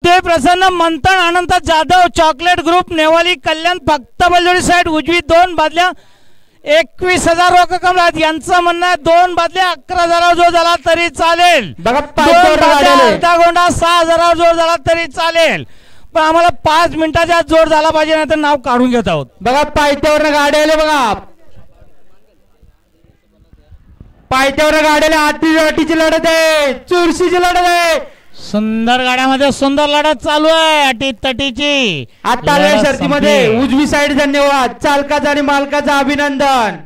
सुजय प्रसन्न मंथन अनंत Jadhav chocolate group नेवाली कल्याण फक्त बलजोडी side उजवी 2 बादल्या 21,000 रोख कमलात यांचं म्हणणं आहे 2 बादल्या 11,000 जोड झाला तरी चालेल बघा अर्धा गोंडा 6,000 जोड झाला तरी चालेल पण आम्हाला 5 मिनिटाच्या जोड झाला पाहिजे नाही तर नाव काढून घेत आहोत बघा पायथ्यावर गाडी आले बघा पायथ्यावर गाडी आले अटीची लढत आहे चुरशीची लढत आहे सुंदर गाड्यामध्ये सुंदर लढत चालू आहे अटी तटीची आता शर्तीमध्ये उजवी साइड धन्यवाद चालकाचा आणि मालकाचा अभिनंदन